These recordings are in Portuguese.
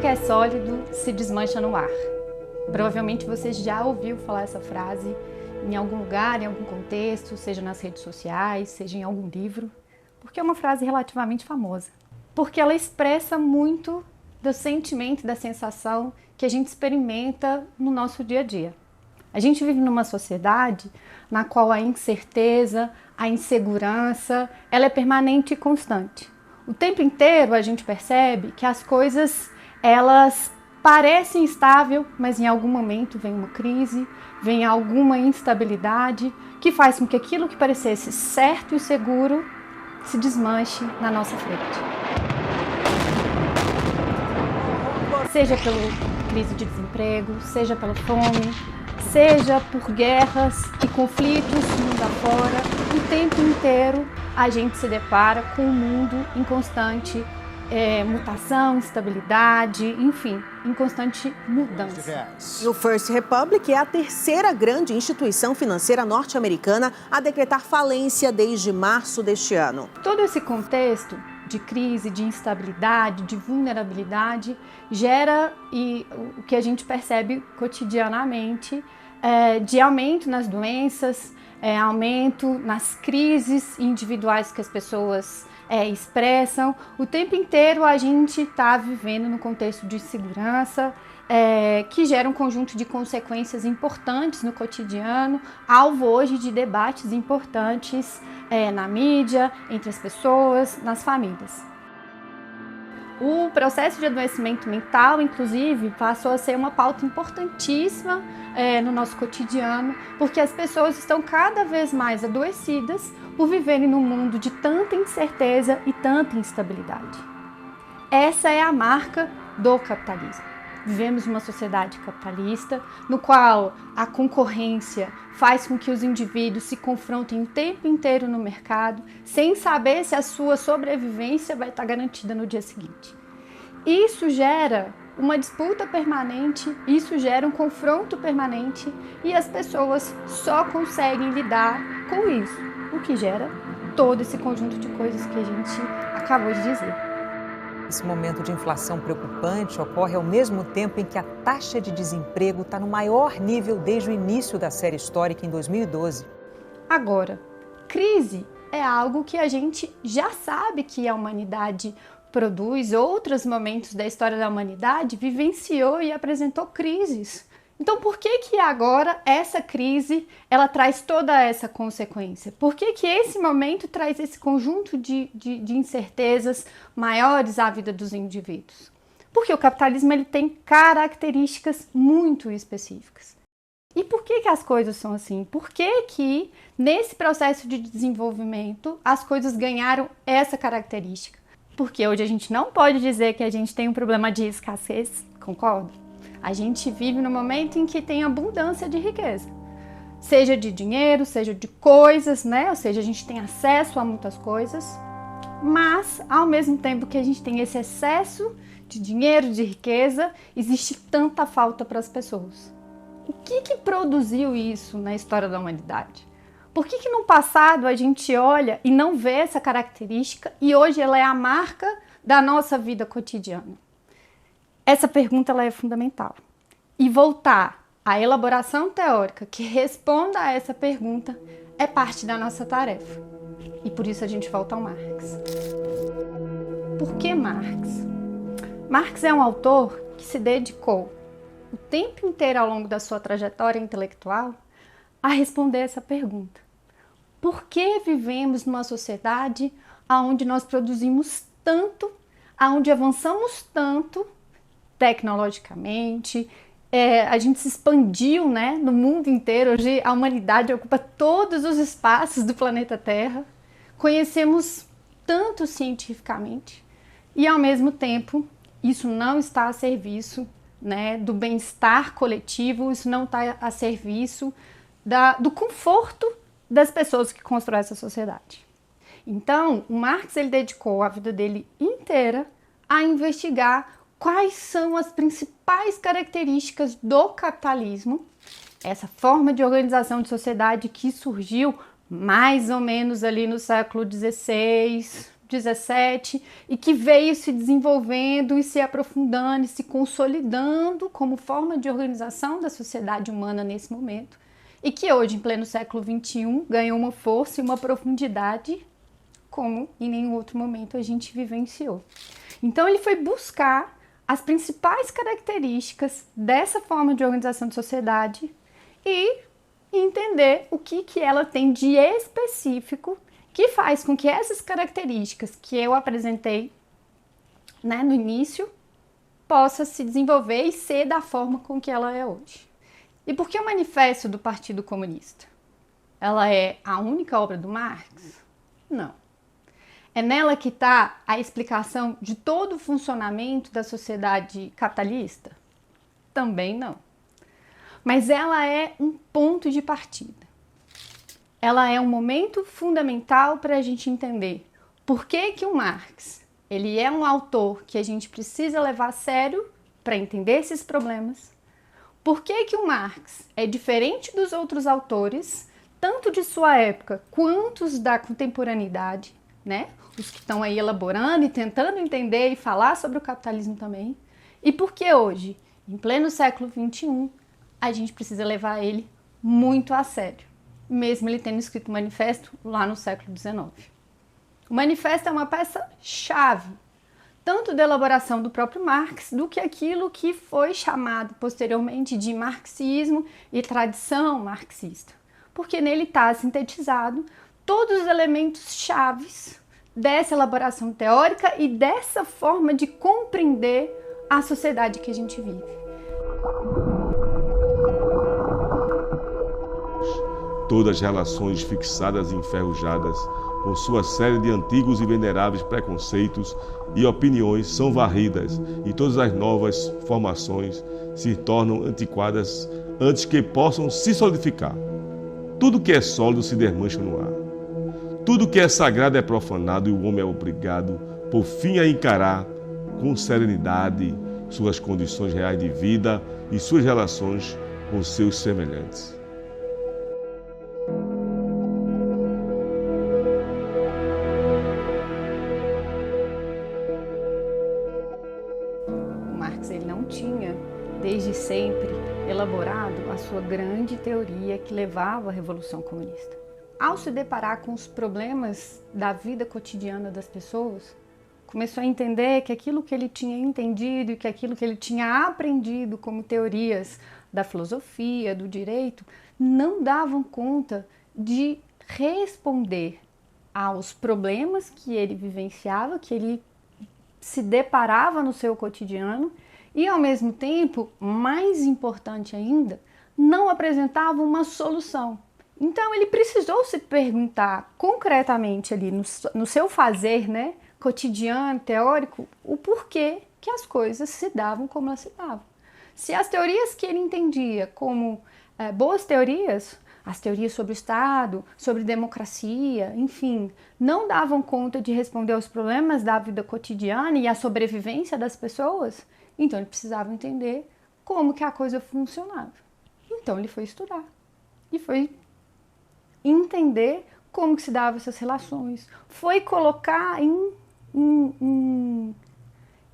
que é sólido se desmancha no ar. Provavelmente você já ouviu falar essa frase em algum lugar, em algum contexto, seja nas redes sociais, seja em algum livro, porque é uma frase relativamente famosa. Porque ela expressa muito do sentimento, da sensação que a gente experimenta no nosso dia a dia. A gente vive numa sociedade na qual a incerteza, a insegurança, ela é permanente e constante. O tempo inteiro a gente percebe que as coisas, elas parecem estáveis, mas em algum momento vem uma crise, vem alguma instabilidade que faz com que aquilo que parecesse certo e seguro se desmanche na nossa frente. Seja pela crise de desemprego, seja pela fome, seja por guerras e conflitos mundo afora, o tempo inteiro a gente se depara com um mundo em constante mutação, instabilidade, enfim, em constante mudança. E o First Republic é a terceira grande instituição financeira norte-americana a decretar falência desde março deste ano. Todo esse contexto de crise, de instabilidade, de vulnerabilidade, gera o que a gente percebe cotidianamente de aumento nas doenças, aumento nas crises individuais que as pessoas expressam. O tempo inteiro a gente está vivendo no contexto de insegurança, que gera um conjunto de consequências importantes no cotidiano, alvo hoje de debates importantes na mídia, entre as pessoas, nas famílias. O processo de adoecimento mental, inclusive, passou a ser uma pauta importantíssima no nosso cotidiano, porque as pessoas estão cada vez mais adoecidas por viverem num mundo de tanta incerteza e tanta instabilidade. Essa é a marca do capitalismo. Vivemos numa sociedade capitalista, no qual a concorrência faz com que os indivíduos se confrontem o tempo inteiro no mercado, sem saber se a sua sobrevivência vai estar garantida no dia seguinte. Isso gera uma disputa permanente, isso gera um confronto permanente e as pessoas só conseguem lidar com isso, o que gera todo esse conjunto de coisas que a gente acabou de dizer. Esse momento de inflação preocupante ocorre ao mesmo tempo em que a taxa de desemprego está no maior nível desde o início da série histórica em 2012. Agora, crise é algo que a gente já sabe que a humanidade produz, outros momentos da história da humanidade vivenciou e apresentou crises. Então, por que agora essa crise ela traz toda essa consequência? Por que esse momento traz esse conjunto de incertezas maiores à vida dos indivíduos? Porque o capitalismo ele tem características muito específicas. E por que as coisas são assim? Por que nesse processo de desenvolvimento as coisas ganharam essa característica? Porque hoje a gente não pode dizer que a gente tem um problema de escassez, concorda? A gente vive no momento em que tem abundância de riqueza, seja de dinheiro, seja de coisas, né? Ou seja, a gente tem acesso a muitas coisas, mas ao mesmo tempo que a gente tem esse excesso de dinheiro, de riqueza, existe tanta falta para as pessoas. O que produziu isso na história da humanidade? Por que no passado a gente olha e não vê essa característica e hoje ela é a marca da nossa vida cotidiana? Essa pergunta ela é fundamental. E voltar à elaboração teórica que responda a essa pergunta é parte da nossa tarefa. E por isso a gente volta ao Marx. Por que Marx? Marx é um autor que se dedicou o tempo inteiro ao longo da sua trajetória intelectual a responder essa pergunta. Por que vivemos numa sociedade onde nós produzimos tanto, onde avançamos tanto tecnologicamente, a gente se expandiu, né, no mundo inteiro, hoje a humanidade ocupa todos os espaços do planeta Terra, conhecemos tanto cientificamente e ao mesmo tempo isso não está a serviço, né, do bem-estar coletivo, isso não está a serviço do conforto das pessoas que constroem essa sociedade. Então, o Marx ele dedicou a vida dele inteira a investigar quais são as principais características do capitalismo, essa forma de organização de sociedade que surgiu mais ou menos ali no século XVI, XVII e que veio se desenvolvendo e se aprofundando e se consolidando como forma de organização da sociedade humana nesse momento e que hoje, em pleno século XXI, ganhou uma força e uma profundidade como em nenhum outro momento a gente vivenciou. Então ele foi buscar as principais características dessa forma de organização de sociedade e entender o que ela tem de específico que faz com que essas características que eu apresentei, né, no início possa se desenvolver e ser da forma com que ela é hoje. E por que o Manifesto do Partido Comunista? Ela é a única obra do Marx? Não. É nela que está a explicação de todo o funcionamento da sociedade capitalista? Também não. Mas ela é um ponto de partida. Ela é um momento fundamental para a gente entender por que o Marx ele é um autor que a gente precisa levar a sério para entender esses problemas. Por que o Marx é diferente dos outros autores, tanto de sua época quanto os da contemporaneidade, né? Os que estão aí elaborando e tentando entender e falar sobre o capitalismo também. E por que hoje, em pleno século XXI, a gente precisa levar ele muito a sério, mesmo ele tendo escrito o manifesto lá no século XIX. O manifesto é uma peça-chave, tanto da elaboração do próprio Marx, do que aquilo que foi chamado posteriormente de marxismo e tradição marxista, porque nele está sintetizado todos os elementos chaves dessa elaboração teórica e dessa forma de compreender a sociedade que a gente vive. Todas as relações fixadas e enferrujadas, com sua série de antigos e veneráveis preconceitos e opiniões, são varridas e todas as novas formações se tornam antiquadas antes que possam se solidificar. Tudo que é sólido se desmancha no ar. Tudo que é sagrado é profanado e o homem é obrigado, por fim, a encarar com serenidade suas condições reais de vida e suas relações com seus semelhantes. Desde sempre elaborado a sua grande teoria que levava à Revolução Comunista. Ao se deparar com os problemas da vida cotidiana das pessoas, começou a entender que aquilo que ele tinha entendido e que aquilo que ele tinha aprendido como teorias da filosofia, do direito, não davam conta de responder aos problemas que ele vivenciava, que ele se deparava no seu cotidiano, e, ao mesmo tempo, mais importante ainda, não apresentava uma solução. Então, ele precisou se perguntar concretamente ali no seu fazer, né, cotidiano, teórico, o porquê que as coisas se davam como elas se davam. Se as teorias que ele entendia como boas teorias, as teorias sobre o Estado, sobre democracia, enfim, não davam conta de responder aos problemas da vida cotidiana e à sobrevivência das pessoas, então ele precisava entender como que a coisa funcionava. Então ele foi estudar e foi entender como que se davam essas relações, foi colocar em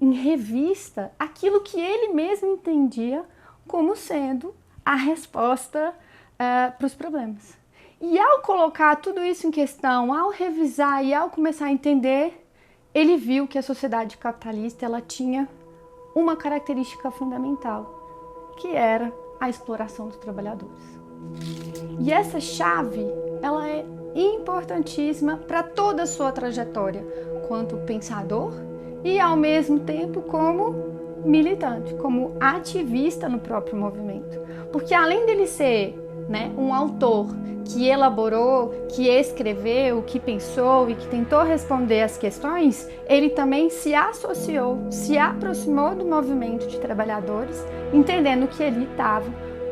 revista aquilo que ele mesmo entendia como sendo a resposta para os problemas. E ao colocar tudo isso em questão, ao revisar e ao começar a entender, ele viu que a sociedade capitalista ela tinha uma característica fundamental, que era a exploração dos trabalhadores. E essa chave, ela é importantíssima para toda a sua trajetória, quanto pensador e, ao mesmo tempo, como militante, como ativista no próprio movimento. Porque além dele ser, né, um autor que elaborou, que escreveu, que pensou e que tentou responder às questões, ele também se associou, se aproximou do movimento de trabalhadores, entendendo que ele estava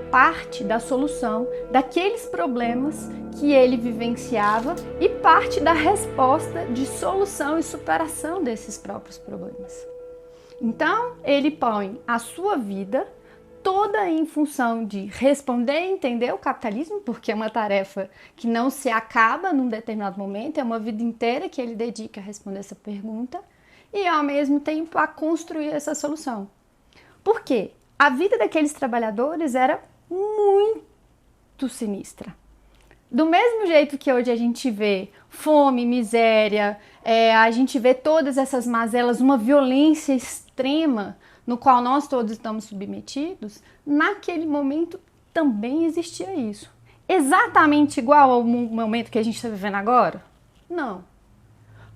parte da solução daqueles problemas que ele vivenciava e parte da resposta de solução e superação desses próprios problemas. Então, ele põe a sua vida, toda em função de responder e entender o capitalismo, porque é uma tarefa que não se acaba num determinado momento, é uma vida inteira que ele dedica a responder essa pergunta e, ao mesmo tempo, a construir essa solução. Por quê? A vida daqueles trabalhadores era muito sinistra. Do mesmo jeito que hoje a gente vê fome, miséria, a gente vê todas essas mazelas, uma violência extrema no qual nós todos estamos submetidos, naquele momento também existia isso. Exatamente igual ao momento que a gente está vivendo agora? Não.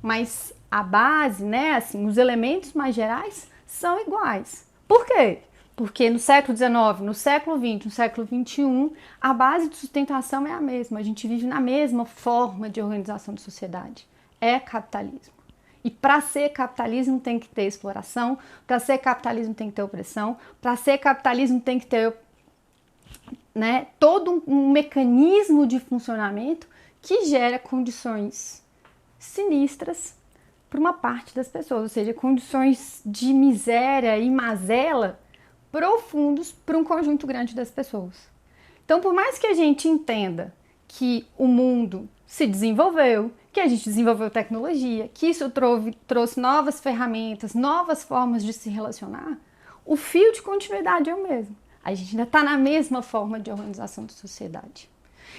Mas a base, né, assim, os elementos mais gerais são iguais. Por quê? Porque no século XIX, no século XX, no século XXI, a base de sustentação é a mesma. A gente vive na mesma forma de organização de sociedade. É capitalismo. E para ser capitalismo tem que ter exploração, para ser capitalismo tem que ter opressão, para ser capitalismo tem que ter, né, todo um mecanismo de funcionamento que gera condições sinistras para uma parte das pessoas, ou seja, condições de miséria e mazela profundos para um conjunto grande das pessoas. Então, por mais que a gente entenda que o mundo se desenvolveu, que a gente desenvolveu tecnologia, que isso trouxe novas ferramentas, novas formas de se relacionar, o fio de continuidade é o mesmo. A gente ainda está na mesma forma de organização de sociedade.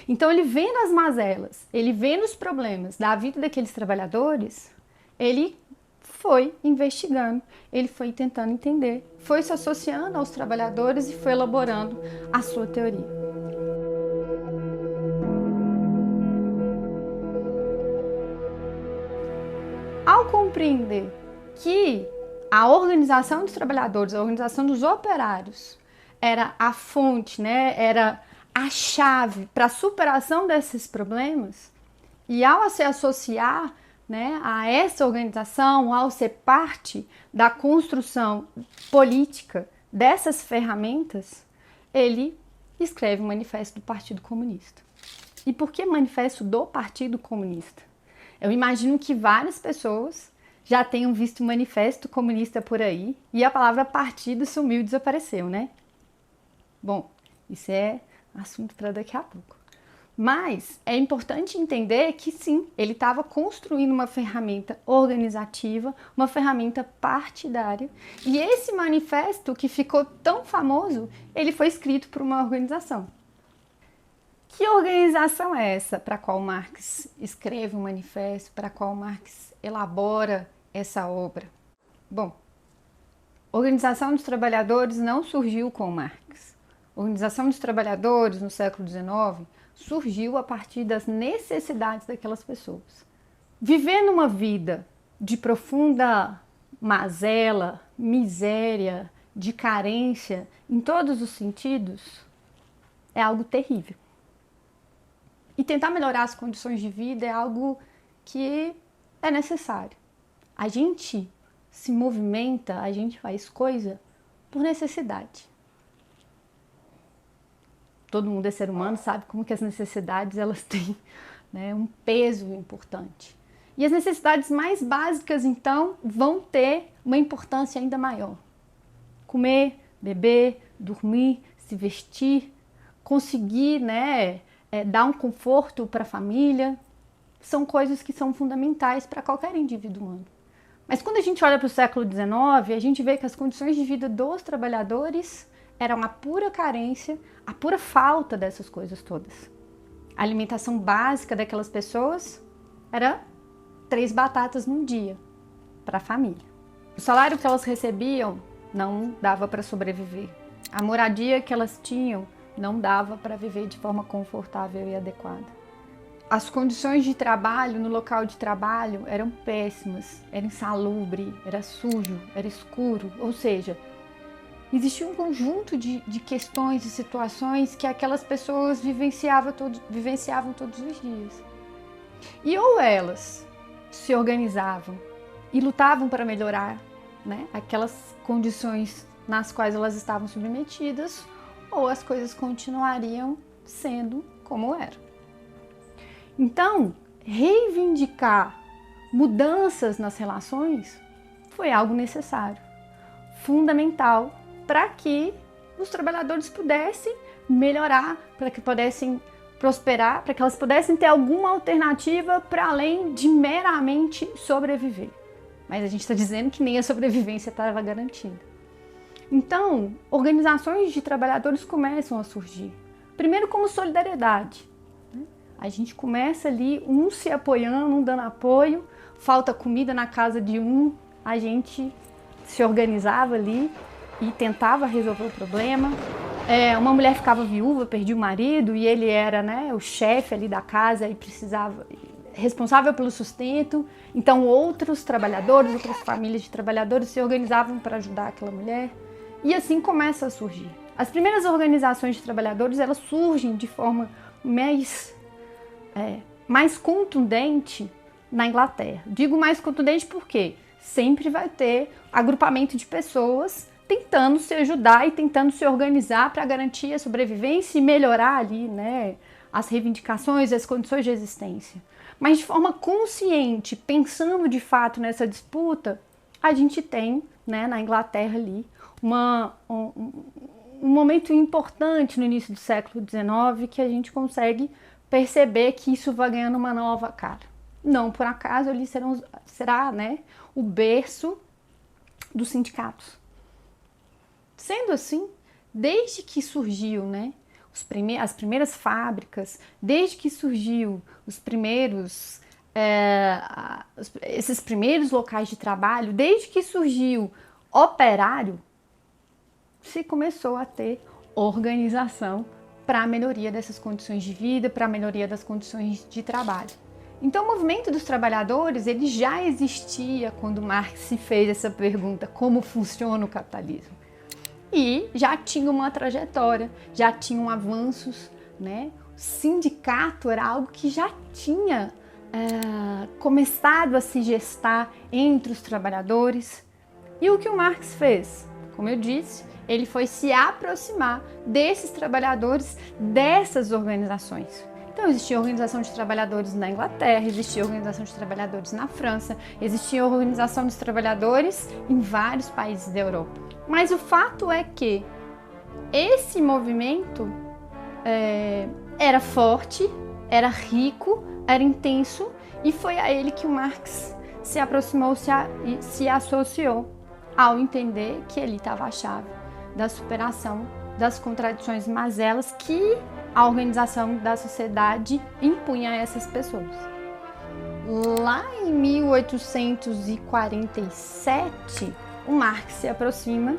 Então, ele vendo as mazelas, ele vendo os problemas da vida daqueles trabalhadores, ele foi investigando, ele foi tentando entender, foi se associando aos trabalhadores e foi elaborando a sua teoria. Ao compreender que a organização dos trabalhadores, a organização dos operários era a fonte, né, era a chave para a superação desses problemas, e ao se associar, né, a essa organização, ao ser parte da construção política dessas ferramentas, ele escreve o Manifesto do Partido Comunista. E por que Manifesto do Partido Comunista? Eu imagino que várias pessoas já tenham visto o Manifesto Comunista por aí e a palavra partido sumiu e desapareceu, né? Bom, isso é assunto para daqui a pouco. Mas é importante entender que sim, ele estava construindo uma ferramenta organizativa, uma ferramenta partidária. E esse manifesto que ficou tão famoso, ele foi escrito por uma organização. Que organização é essa para a qual Marx escreve um manifesto, para a qual Marx elabora essa obra? Bom, a Organização dos Trabalhadores não surgiu com Marx. A Organização dos Trabalhadores, no século XIX, surgiu a partir das necessidades daquelas pessoas. Vivendo uma vida de profunda mazela, miséria, de carência, em todos os sentidos, é algo terrível. E tentar melhorar as condições de vida é algo que é necessário. A gente se movimenta, a gente faz coisa por necessidade. Todo mundo é ser humano, sabe como que as necessidades elas têm, né, um peso importante. E as necessidades mais básicas, então, vão ter uma importância ainda maior. Comer, beber, dormir, se vestir, conseguir, né, dar um conforto para a família, são coisas que são fundamentais para qualquer indivíduo humano. Mas quando a gente olha para o século XIX, a gente vê que as condições de vida dos trabalhadores eram a pura carência, a pura falta dessas coisas todas. A alimentação básica daquelas pessoas era 3 batatas num dia para a família. O salário que elas recebiam não dava para sobreviver. A moradia que elas tinham não dava para viver de forma confortável e adequada. As condições de trabalho no local de trabalho eram péssimas, era insalubre, era sujo, era escuro, ou seja, existia um conjunto de questões e situações que aquelas pessoas vivenciavam todos os dias. E ou elas se organizavam e lutavam para melhorar, né, aquelas condições nas quais elas estavam submetidas, ou as coisas continuariam sendo como eram. Então, reivindicar mudanças nas relações foi algo necessário, fundamental, para que os trabalhadores pudessem melhorar, para que pudessem prosperar, para que elas pudessem ter alguma alternativa para além de meramente sobreviver. Mas a gente está dizendo que nem a sobrevivência estava garantida. Então, organizações de trabalhadores começam a surgir. Primeiro como solidariedade. A gente começa ali, um se apoiando, um dando apoio, falta comida na casa de um, a gente se organizava ali e tentava resolver o problema. Uma mulher ficava viúva, perdia o marido e ele era, né, o chefe ali da casa e responsável pelo sustento. Então outros trabalhadores, outras famílias de trabalhadores se organizavam para ajudar aquela mulher. E assim começa a surgir. As primeiras organizações de trabalhadores, elas surgem de forma mais contundente na Inglaterra. Digo mais contundente porque sempre vai ter agrupamento de pessoas tentando se ajudar e tentando se organizar para garantir a sobrevivência e melhorar ali, né, as reivindicações, as condições de existência. Mas de forma consciente, pensando de fato nessa disputa, a gente tem, né, na Inglaterra ali um momento importante no início do século XIX que a gente consegue perceber que isso vai ganhando uma nova cara. Não por acaso ali será, né, o berço dos sindicatos. Sendo assim, desde que surgiu, né, as primeiras fábricas, desde que surgiu esses primeiros locais de trabalho, desde que surgiu operário, se começou a ter organização para a melhoria dessas condições de vida, para a melhoria das condições de trabalho. Então o movimento dos trabalhadores, ele já existia quando Marx se fez essa pergunta, como funciona o capitalismo? E já tinha uma trajetória, já tinham avanços, né? O sindicato era algo que já tinha começado a se gestar entre os trabalhadores. E o que o Marx fez? Como eu disse, ele foi se aproximar desses trabalhadores, dessas organizações. Então existia organização de trabalhadores na Inglaterra, existia organização de trabalhadores na França, existia organização dos trabalhadores em vários países da Europa. Mas o fato é que esse movimento era forte, era rico, era intenso e foi a ele que o Marx se aproximou e se associou ao entender que ali estava a chave da superação das contradições mazelas que a organização da sociedade impunha a essas pessoas. Lá em 1847, o Marx se aproxima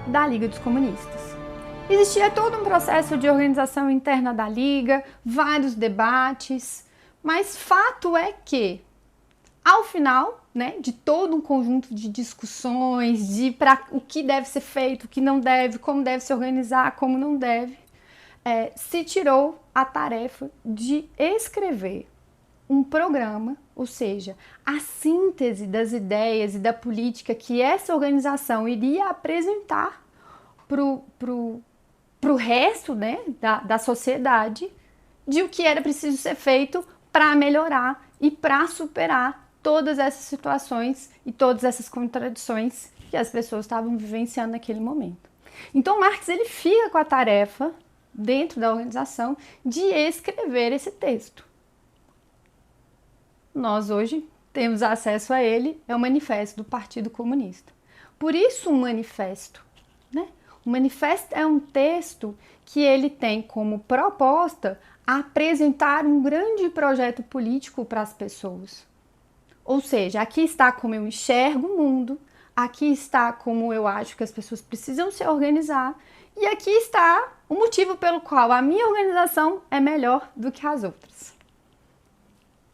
da Liga dos Comunistas. Existia todo um processo de organização interna da Liga, vários debates, mas fato é que, ao final, né, de todo um conjunto de discussões, o que deve ser feito, o que não deve, como deve se organizar, como não deve, se tirou a tarefa de escrever um programa, ou seja, a síntese das ideias e da política que essa organização iria apresentar pro resto, né, da sociedade, de o que era preciso ser feito para melhorar e para superar todas essas situações e todas essas contradições que as pessoas estavam vivenciando naquele momento. Então Marx ele fica com a tarefa dentro da organização de escrever esse texto. Nós hoje temos acesso a ele, é o manifesto do Partido Comunista. Por isso um manifesto, né? O manifesto é um texto que ele tem como proposta apresentar um grande projeto político para as pessoas. Ou seja, aqui está como eu enxergo o mundo, aqui está como eu acho que as pessoas precisam se organizar e aqui está o motivo pelo qual a minha organização é melhor do que as outras.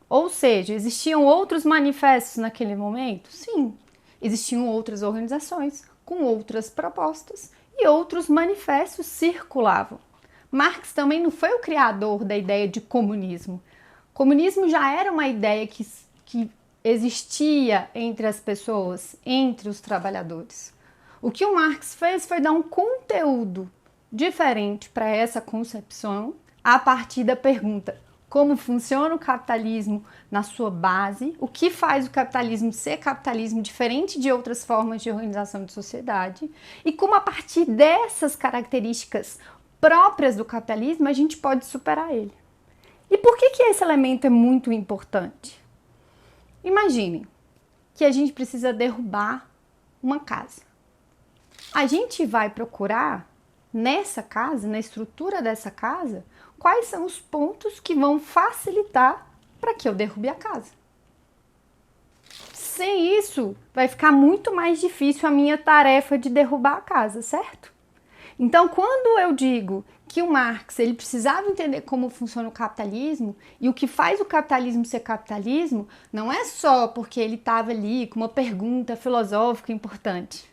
Ou seja, existiam outros manifestos naquele momento? Sim, existiam outras organizações com outras propostas e outros manifestos circulavam. Marx também não foi o criador da ideia de comunismo. Comunismo já era uma ideia que existia entre as pessoas, entre os trabalhadores. O que o Marx fez foi dar um conteúdo diferente para essa concepção a partir da pergunta: como funciona o capitalismo na sua base, o que faz o capitalismo ser capitalismo diferente de outras formas de organização de sociedade, e como a partir dessas características próprias do capitalismo a gente pode superar ele. E por que esse elemento é muito importante? Imaginem que a gente precisa derrubar uma casa. A gente vai procurar nessa casa, na estrutura dessa casa, quais são os pontos que vão facilitar para que eu derrube a casa. Sem isso, vai ficar muito mais difícil a minha tarefa de derrubar a casa, certo? Então, quando eu digo que o Marx ele precisava entender como funciona o capitalismo e o que faz o capitalismo ser capitalismo, não é só porque ele estava ali com uma pergunta filosófica importante.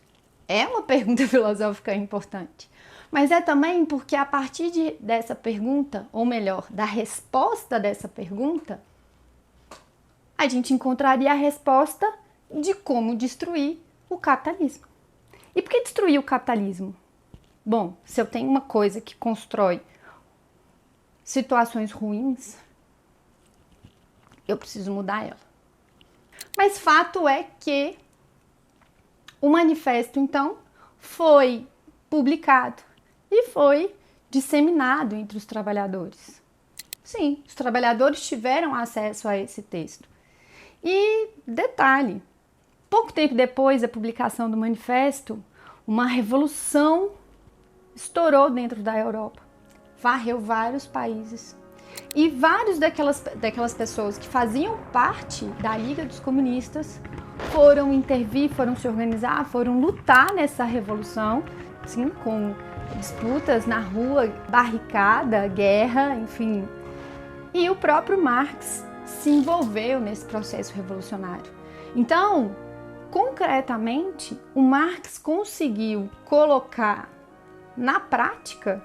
É uma pergunta filosófica importante. Mas é também porque a partir dessa pergunta, ou melhor, da resposta dessa pergunta, a gente encontraria a resposta de como destruir o capitalismo. E por que destruir o capitalismo? Bom, se eu tenho uma coisa que constrói situações ruins, eu preciso mudar ela. Mas fato é que o manifesto, então, foi publicado e foi disseminado entre os trabalhadores. Sim, os trabalhadores tiveram acesso a esse texto. E, detalhe, pouco tempo depois da publicação do manifesto, uma revolução estourou dentro da Europa, varreu vários países. E vários daquelas pessoas que faziam parte da Liga dos Comunistas foram intervir, foram se organizar, foram lutar nessa revolução, assim, com disputas na rua, barricada, guerra, enfim. E o próprio Marx se envolveu nesse processo revolucionário. Então, concretamente, o Marx conseguiu colocar na prática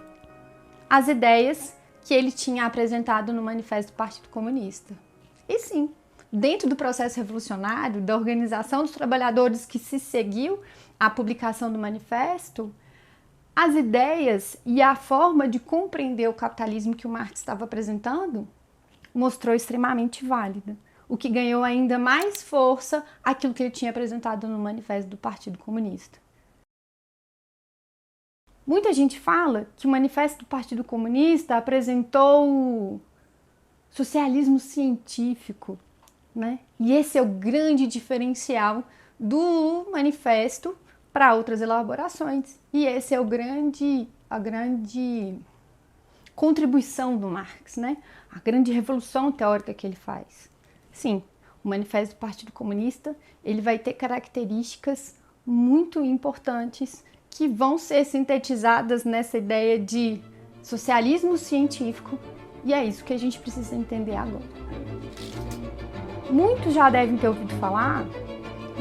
as ideias que ele tinha apresentado no Manifesto do Partido Comunista. E sim, dentro do processo revolucionário, da organização dos trabalhadores que se seguiu à publicação do manifesto, as ideias e a forma de compreender o capitalismo que o Marx estava apresentando mostrou extremamente válida, o que ganhou ainda mais força aquilo que ele tinha apresentado no Manifesto do Partido Comunista. Muita gente fala que o Manifesto do Partido Comunista apresentou o socialismo científico, né? E esse é o grande diferencial do manifesto para outras elaborações. E esse é a grande contribuição do Marx, né? A grande revolução teórica que ele faz. Sim, o Manifesto do Partido Comunista ele vai ter características muito importantes que vão ser sintetizadas nessa ideia de socialismo científico, e é isso que a gente precisa entender agora. Muitos já devem ter ouvido falar,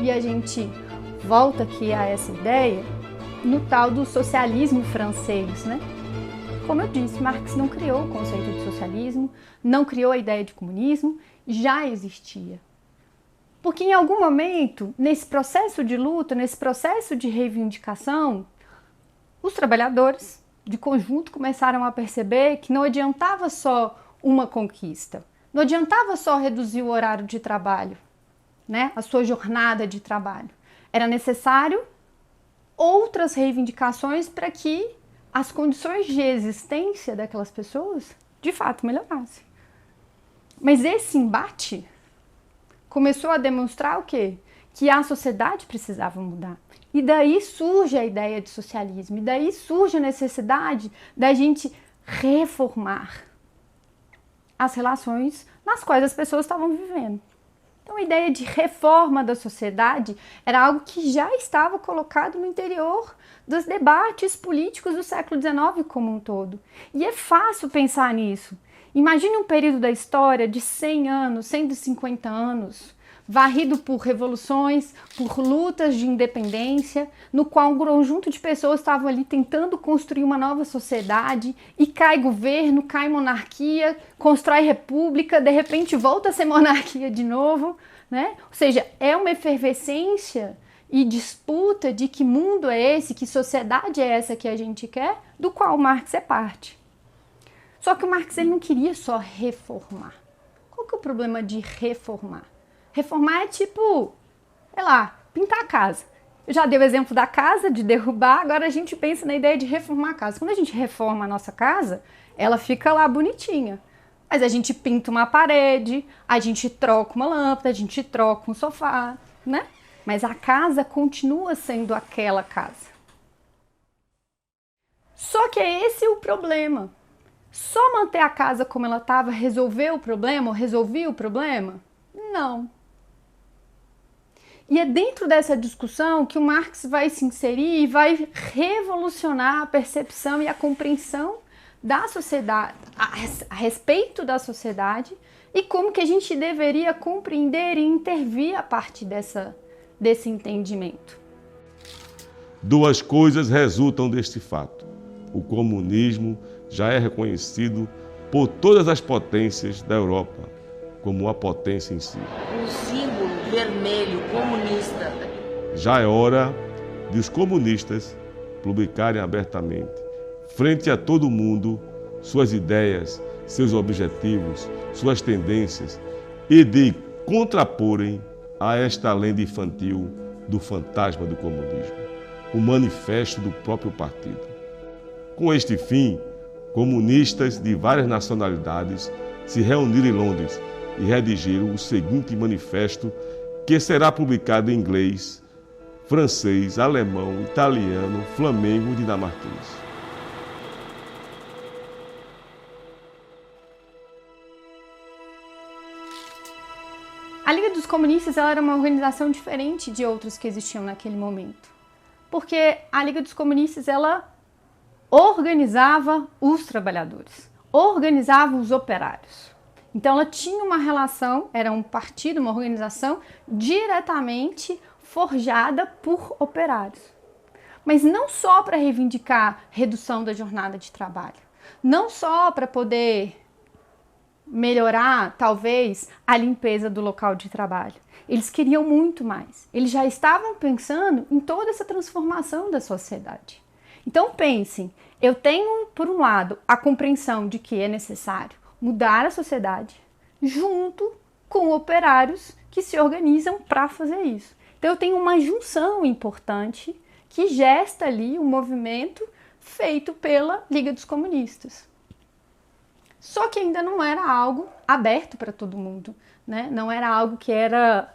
e a gente volta aqui a essa ideia, no tal do socialismo francês, né? Como eu disse, Marx não criou o conceito de socialismo, não criou a ideia de comunismo, já existia. Porque em algum momento, nesse processo de luta, nesse processo de reivindicação, os trabalhadores, de conjunto, começaram a perceber que não adiantava só uma conquista, não adiantava só reduzir o horário de trabalho, né? A sua jornada de trabalho. Era necessário outras reivindicações para que as condições de existência daquelas pessoas, de fato, melhorassem. Mas esse embate começou a demonstrar o quê? Que a sociedade precisava mudar. E daí surge a ideia de socialismo, e daí surge a necessidade da gente reformar as relações nas quais as pessoas estavam vivendo. Então a ideia de reforma da sociedade era algo que já estava colocado no interior dos debates políticos do século XIX como um todo. E é fácil pensar nisso. Imagine um período da história de 100 anos, 150 anos, varrido por revoluções, por lutas de independência, no qual um conjunto de pessoas estavam ali tentando construir uma nova sociedade, e cai governo, cai monarquia, constrói república, de repente volta a ser monarquia de novo, né? Ou seja, é uma efervescência e disputa de que mundo é esse, que sociedade é essa que a gente quer, do qual Marx é parte. Só que o Marx ele não queria só reformar. Qual que é o problema de reformar? Reformar é tipo, sei lá, pintar a casa. Eu já dei o exemplo da casa, de derrubar, agora a gente pensa na ideia de reformar a casa. Quando a gente reforma a nossa casa, ela fica lá bonitinha. Mas a gente pinta uma parede, a gente troca uma lâmpada, a gente troca um sofá, né? Mas a casa continua sendo aquela casa. Só que é esse o problema. Só manter a casa como ela estava resolveu o problema ou resolvia o problema? Não. E é dentro dessa discussão que o Marx vai se inserir e vai revolucionar a percepção e a compreensão da sociedade, a respeito da sociedade e como que a gente deveria compreender e intervir a partir desse entendimento. Duas coisas resultam deste fato. O comunismo já é reconhecido por todas as potências da Europa como uma potência em si. Um símbolo vermelho comunista. Já é hora de os comunistas publicarem abertamente, frente a todo mundo, suas ideias, seus objetivos, suas tendências e de contraporem a esta lenda infantil do fantasma do comunismo, o manifesto do próprio partido. Com este fim, comunistas de várias nacionalidades se reuniram em Londres e redigiram o seguinte manifesto, que será publicado em inglês, francês, alemão, italiano, flamengo e dinamarquês. A Liga dos Comunistas ela era uma organização diferente de outras que existiam naquele momento. Porque a Liga dos Comunistas ela organizava os trabalhadores, organizava os operários. Então ela tinha uma relação, era um partido, uma organização diretamente forjada por operários. Mas não só para reivindicar redução da jornada de trabalho, não só para poder melhorar, talvez, a limpeza do local de trabalho. Eles queriam muito mais. Eles já estavam pensando em toda essa transformação da sociedade. Então pensem, eu tenho, por um lado, a compreensão de que é necessário mudar a sociedade junto com operários que se organizam para fazer isso. Então eu tenho uma junção importante que gesta ali um movimento feito pela Liga dos Comunistas. Só que ainda não era algo aberto para todo mundo, né? Não era algo que era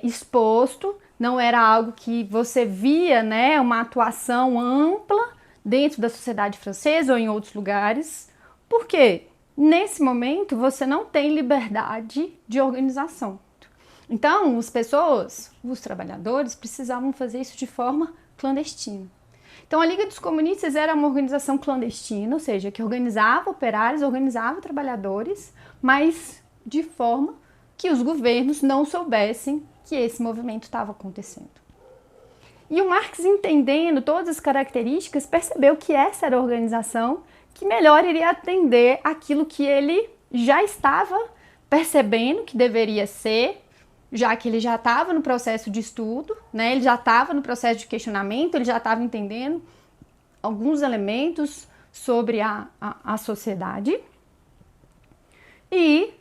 exposto, não era algo que você via, né, uma atuação ampla dentro da sociedade francesa ou em outros lugares. Por quê? Nesse momento você não tem liberdade de organização. Então as pessoas, os trabalhadores, precisavam fazer isso de forma clandestina. Então a Liga dos Comunistas era uma organização clandestina, ou seja, que organizava operários, organizava trabalhadores, mas de forma que os governos não soubessem que esse movimento estava acontecendo. E o Marx, entendendo todas as características, percebeu que essa era a organização que melhor iria atender aquilo que ele já estava percebendo que deveria ser, já que ele já estava no processo de estudo, né? Ele já estava no processo de questionamento, ele já estava entendendo alguns elementos sobre a sociedade e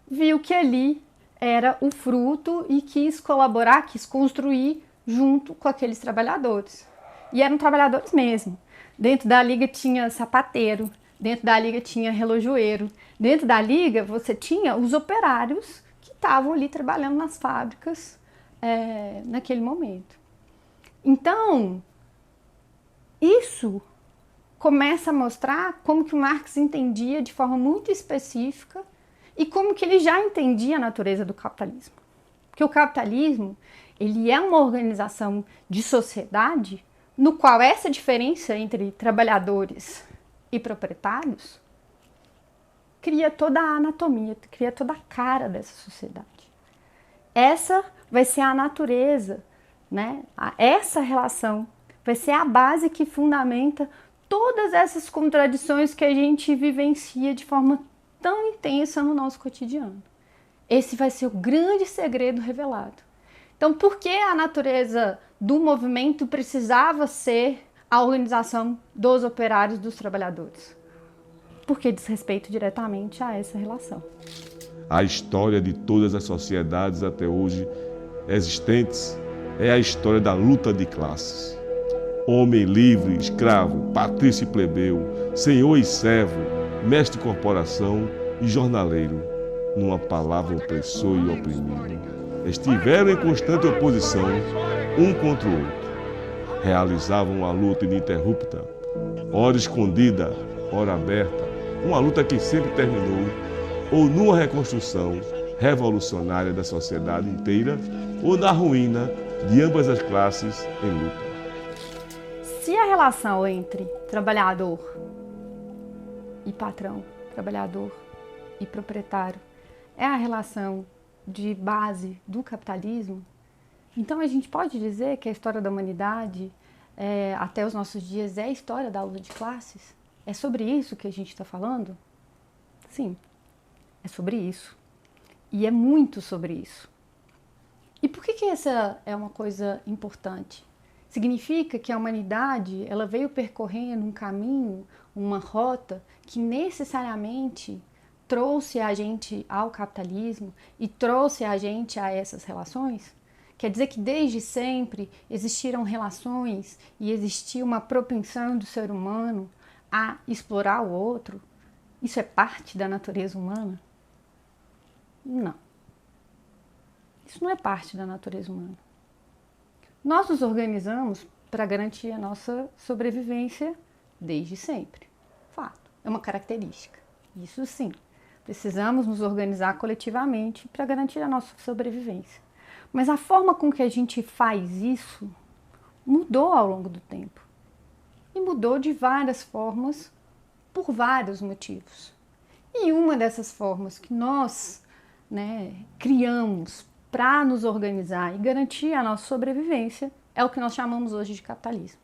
viu que ali era o fruto e quis colaborar, quis construir junto com aqueles trabalhadores. E eram trabalhadores mesmo. Dentro da Liga tinha sapateiro, dentro da Liga tinha relojoeiro, dentro da Liga você tinha os operários que estavam ali trabalhando nas fábricas naquele momento. Então, isso começa a mostrar como que o Marx entendia de forma muito específica e como que ele já entendia a natureza do capitalismo. Porque o capitalismo, ele é uma organização de sociedade no qual essa diferença entre trabalhadores e proprietários cria toda a anatomia, cria toda a cara dessa sociedade. Essa vai ser a natureza, né? Essa relação vai ser a base que fundamenta todas essas contradições que a gente vivencia de forma tão intensa no nosso cotidiano. Esse vai ser o grande segredo revelado. Então, por que a natureza do movimento precisava ser a organização dos operários, dos trabalhadores? porque diz respeito diretamente a essa relação. A história de todas as sociedades até hoje existentes é a história da luta de classes. Homem livre, escravo, patrício e plebeu, senhor e servo, mestre de corporação e jornaleiro, numa palavra opressor e oprimido, estiveram em constante oposição um contra o outro. Realizavam a luta ininterrupta, ora escondida, ora aberta, uma luta que sempre terminou ou numa reconstrução revolucionária da sociedade inteira ou na ruína de ambas as classes em luta. Se a relação entre trabalhador e patrão, trabalhador e proprietário é a relação de base do capitalismo, então a gente pode dizer que a história da humanidade, até os nossos dias, é a história da luta de classes? É sobre isso que a gente está falando? Sim, é sobre isso. E é muito sobre isso. E por que essa é uma coisa importante? Significa que a humanidade ela veio percorrendo um caminho, uma rota que necessariamente trouxe a gente ao capitalismo e trouxe a gente a essas relações? Quer dizer que desde sempre existiram relações e existia uma propensão do ser humano a explorar o outro? Isso é parte da natureza humana? Não. Isso não é parte da natureza humana. Nós nos organizamos para garantir a nossa sobrevivência desde sempre. Fato. É uma característica. Isso sim. Precisamos nos organizar coletivamente para garantir a nossa sobrevivência. Mas a forma com que a gente faz isso mudou ao longo do tempo. E mudou de várias formas, por vários motivos. E uma dessas formas que nós criamos para nos organizar e garantir a nossa sobrevivência é o que nós chamamos hoje de capitalismo.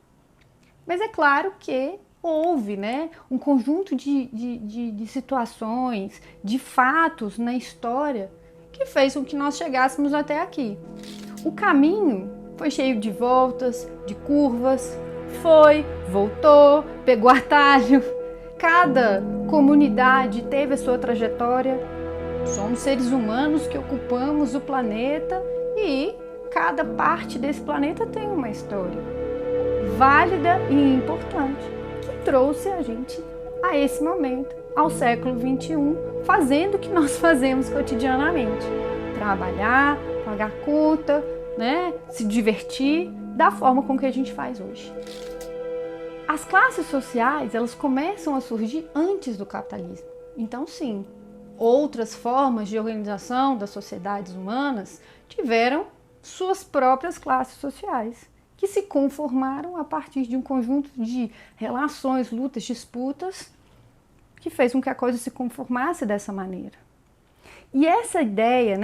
Mas é claro que houve um conjunto de situações, de fatos na história que fez com que nós chegássemos até aqui. O caminho foi cheio de voltas, de curvas, foi, voltou, pegou atalho. Cada comunidade teve a sua trajetória. Somos seres humanos que ocupamos o planeta e cada parte desse planeta tem uma história válida e importante que trouxe a gente a esse momento, ao século XXI, fazendo o que nós fazemos cotidianamente. Trabalhar, pagar conta, se divertir da forma com que a gente faz hoje. As classes sociais, elas começam a surgir antes do capitalismo. Então, sim, outras formas de organização das sociedades humanas tiveram suas próprias classes sociais, que se conformaram a partir de um conjunto de relações, lutas, disputas, que fez com que a coisa se conformasse dessa maneira. E essa ideia,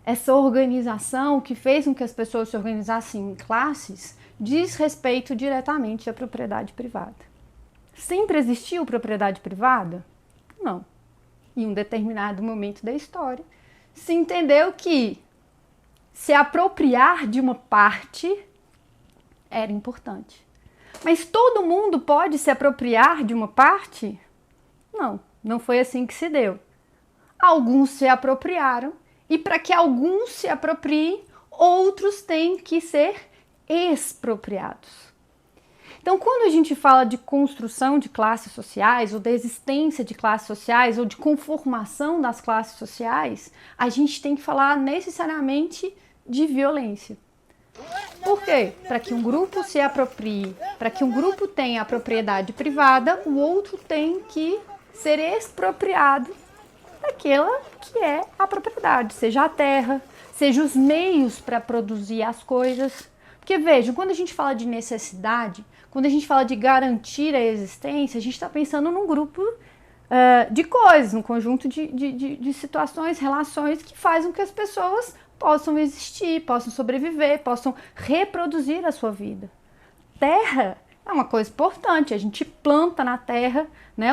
essa organização que fez com que as pessoas se organizassem em classes, diz respeito diretamente à propriedade privada. Sempre existiu propriedade privada? Não. Em um determinado momento da história, se entendeu que se apropriar de uma parte era importante. Mas todo mundo pode se apropriar de uma parte? Não, não foi assim que se deu. Alguns se apropriaram e para que alguns se apropriem, outros têm que ser expropriados. Então, quando a gente fala de construção de classes sociais, ou da existência de classes sociais, ou de conformação das classes sociais, a gente tem que falar necessariamente de violência. Por quê? Para que um grupo se aproprie, para que um grupo tenha a propriedade privada, o outro tem que ser expropriado daquela que é a propriedade, seja a terra, seja os meios para produzir as coisas. Porque vejam, quando a gente fala de necessidade, quando a gente fala de garantir a existência, a gente está pensando num grupo de coisas, num conjunto de situações, relações que fazem com que as pessoas possam existir, possam sobreviver, possam reproduzir a sua vida. Terra é uma coisa importante, a gente planta na terra,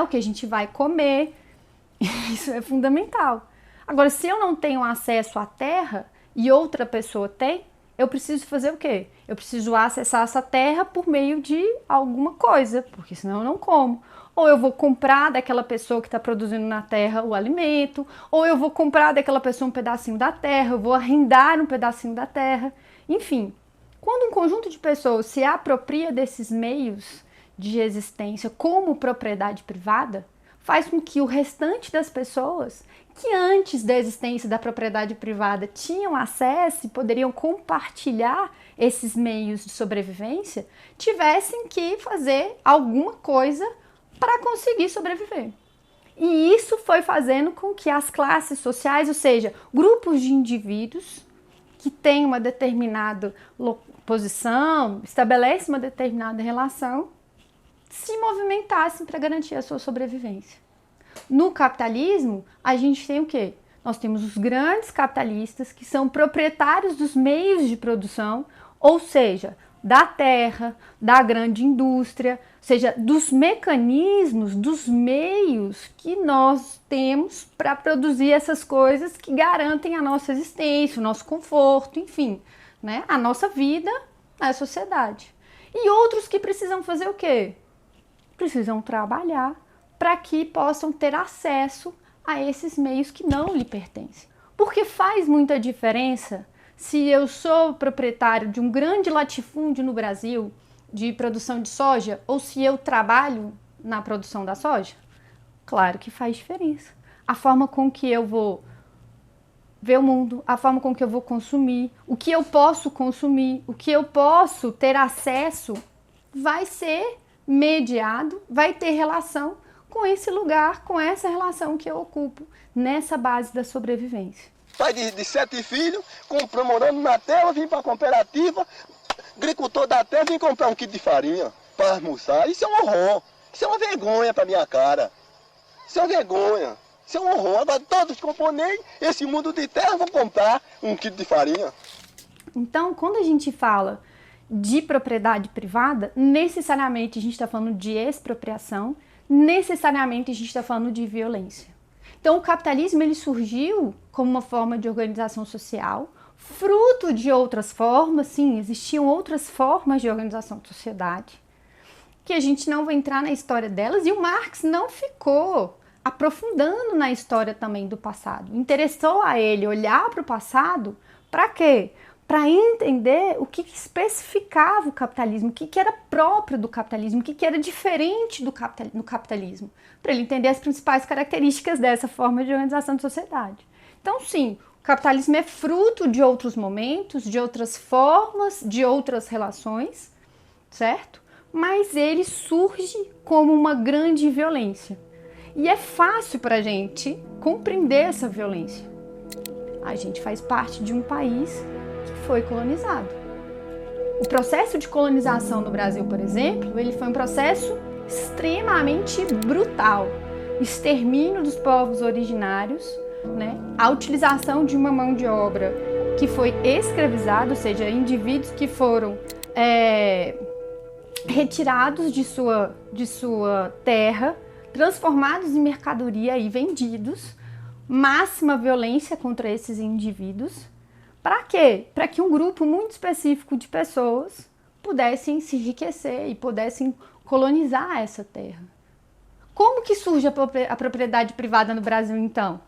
o que a gente vai comer, isso é fundamental. Agora, se eu não tenho acesso à terra e outra pessoa tem, eu preciso fazer o quê? Eu preciso acessar essa terra por meio de alguma coisa, porque senão eu não como. Ou eu vou comprar daquela pessoa que está produzindo na terra o alimento, ou eu vou comprar daquela pessoa um pedacinho da terra, eu vou arrendar um pedacinho da terra. Enfim, quando um conjunto de pessoas se apropria desses meios de existência como propriedade privada, faz com que o restante das pessoas que antes da existência da propriedade privada tinham acesso e poderiam compartilhar esses meios de sobrevivência, tivessem que fazer alguma coisa para conseguir sobreviver. E isso foi fazendo com que as classes sociais, ou seja, grupos de indivíduos que têm uma determinada posição, estabelecem uma determinada relação, se movimentassem para garantir a sua sobrevivência. No capitalismo, a gente tem o quê? Nós temos os grandes capitalistas que são proprietários dos meios de produção, ou seja, da terra, da grande indústria, ou seja, dos mecanismos, dos meios que nós temos para produzir essas coisas que garantem a nossa existência, o nosso conforto, enfim, né? A nossa vida na sociedade. E outros que precisam fazer o quê? Precisam trabalhar para que possam ter acesso a esses meios que não lhe pertencem. Porque faz muita diferença se eu sou proprietário de um grande latifúndio no Brasil de produção de soja ou se eu trabalho na produção da soja? Claro que faz diferença. A forma com que eu vou ver o mundo, a forma com que eu vou consumir, o que eu posso consumir, o que eu posso ter acesso vai ser mediado, vai ter relação com esse lugar, com essa relação que eu ocupo nessa base da sobrevivência. Pai de 7 filhos, morando na terra, vim para a cooperativa, agricultor da terra, vim comprar um quilo de farinha para almoçar. Isso é um horror, isso é uma vergonha para minha cara. Isso é uma vergonha, isso é um horror. Agora todos os componentes, esse mundo de terra, vão comprar um quilo de farinha. Então, quando a gente fala de propriedade privada, necessariamente a gente está falando de expropriação, necessariamente a gente está falando de violência. Então o capitalismo ele surgiu como uma forma de organização social, fruto de outras formas, sim, existiam outras formas de organização da sociedade, que a gente não vai entrar na história delas, e o Marx não ficou aprofundando na história também do passado. Interessou a ele olhar para o passado, para quê? Para entender o que especificava o capitalismo, o que era próprio do capitalismo, o que era diferente do capitalismo, para ele entender as principais características dessa forma de organização da sociedade. Então, sim, o capitalismo é fruto de outros momentos, de outras formas, de outras relações, certo? Mas ele surge como uma grande violência. E é fácil para a gente compreender essa violência. A gente faz parte de um país que foi colonizado. O processo de colonização no Brasil, por exemplo, ele foi um processo extremamente brutal. Extermínio dos povos originários, né? A utilização de uma mão de obra que foi escravizada, ou seja, indivíduos que foram retirados de sua terra, transformados em mercadoria e vendidos, máxima violência contra esses indivíduos. Para quê? Para que um grupo muito específico de pessoas pudessem se enriquecer e pudessem colonizar essa terra. Como que surge a propriedade privada no Brasil, então?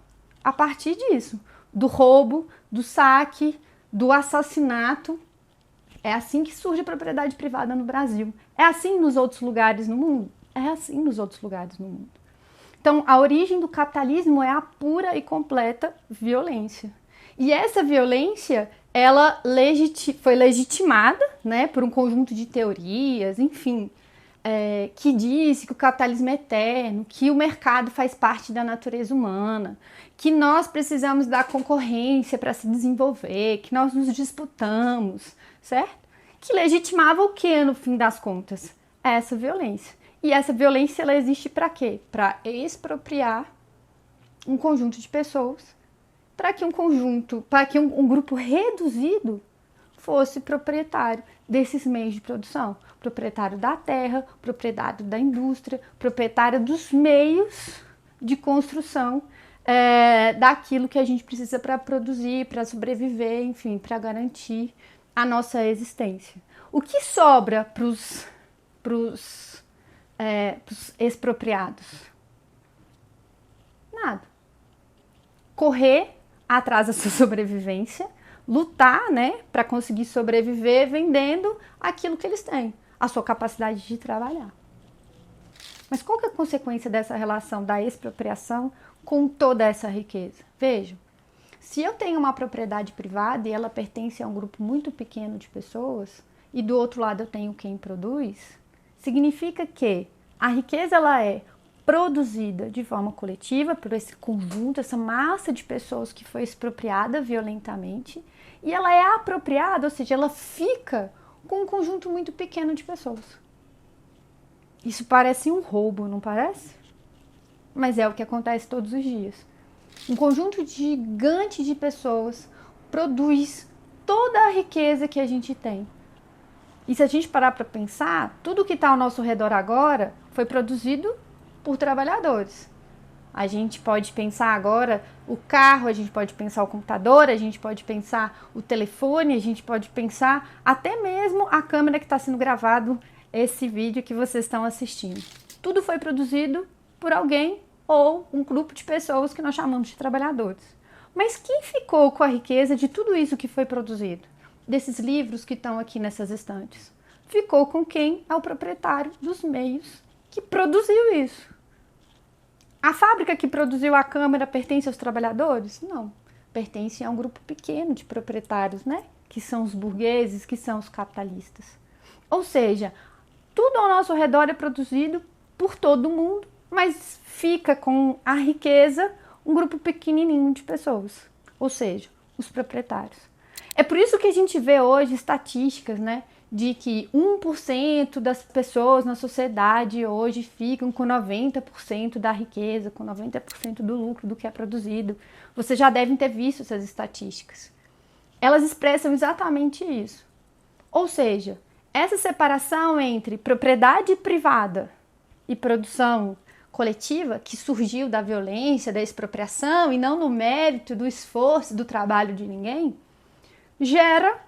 A partir disso, do roubo, do saque, do assassinato. É assim que surge a propriedade privada no Brasil. É assim nos outros lugares no mundo? É assim nos outros lugares no mundo. Então, a origem do capitalismo é a pura e completa violência. E essa violência, ela foi legitimada, né, por um conjunto de teorias, enfim, que diz que o capitalismo é eterno, que o mercado faz parte da natureza humana, que nós precisamos da concorrência para se desenvolver, que nós nos disputamos, certo? Que legitimava o que, no fim das contas? Essa violência. E essa violência, ela existe para quê? Para expropriar um conjunto de pessoas, para que um grupo reduzido fosse proprietário desses meios de produção, proprietário da terra, proprietário da indústria, proprietário dos meios de construção daquilo que a gente precisa para produzir, para sobreviver, enfim, para garantir a nossa existência. O que sobra para os os expropriados? Nada. Correr atrás da sua sobrevivência, lutar, né, para conseguir sobreviver vendendo aquilo que eles têm, a sua capacidade de trabalhar. Mas qual que é a consequência dessa relação da expropriação com toda essa riqueza? Vejam, se eu tenho uma propriedade privada e ela pertence a um grupo muito pequeno de pessoas, e do outro lado eu tenho quem produz, significa que a riqueza ela é produzida de forma coletiva por esse conjunto, essa massa de pessoas que foi expropriada violentamente, e ela é apropriada, ou seja, ela fica com um conjunto muito pequeno de pessoas. Isso parece um roubo, não parece? Mas é o que acontece todos os dias. Um conjunto gigante de pessoas produz toda a riqueza que a gente tem. E se a gente parar para pensar, tudo que está ao nosso redor agora foi produzido por trabalhadores. A gente pode pensar agora o carro, a gente pode pensar o computador, a gente pode pensar o telefone, a gente pode pensar até mesmo a câmera que está sendo gravado esse vídeo que vocês estão assistindo. Tudo foi produzido por alguém ou um grupo de pessoas que nós chamamos de trabalhadores. Mas quem ficou com a riqueza de tudo isso que foi produzido? Desses livros que estão aqui nessas estantes? Ficou com quem é o proprietário dos meios que produziu isso. A fábrica que produziu a câmera pertence aos trabalhadores? Não. Pertence a um grupo pequeno de proprietários, né? Que são os burgueses, que são os capitalistas. Ou seja, tudo ao nosso redor é produzido por todo mundo, mas fica com a riqueza um grupo pequenininho de pessoas, ou seja, os proprietários. É por isso que a gente vê hoje estatísticas, né, de que 1% das pessoas na sociedade hoje ficam com 90% da riqueza, com 90% do lucro do que é produzido. Vocês já devem ter visto essas estatísticas. Elas expressam exatamente isso. Ou seja, essa separação entre propriedade privada e produção coletiva, que surgiu da violência, da expropriação e não no mérito do esforço, do trabalho de ninguém, gera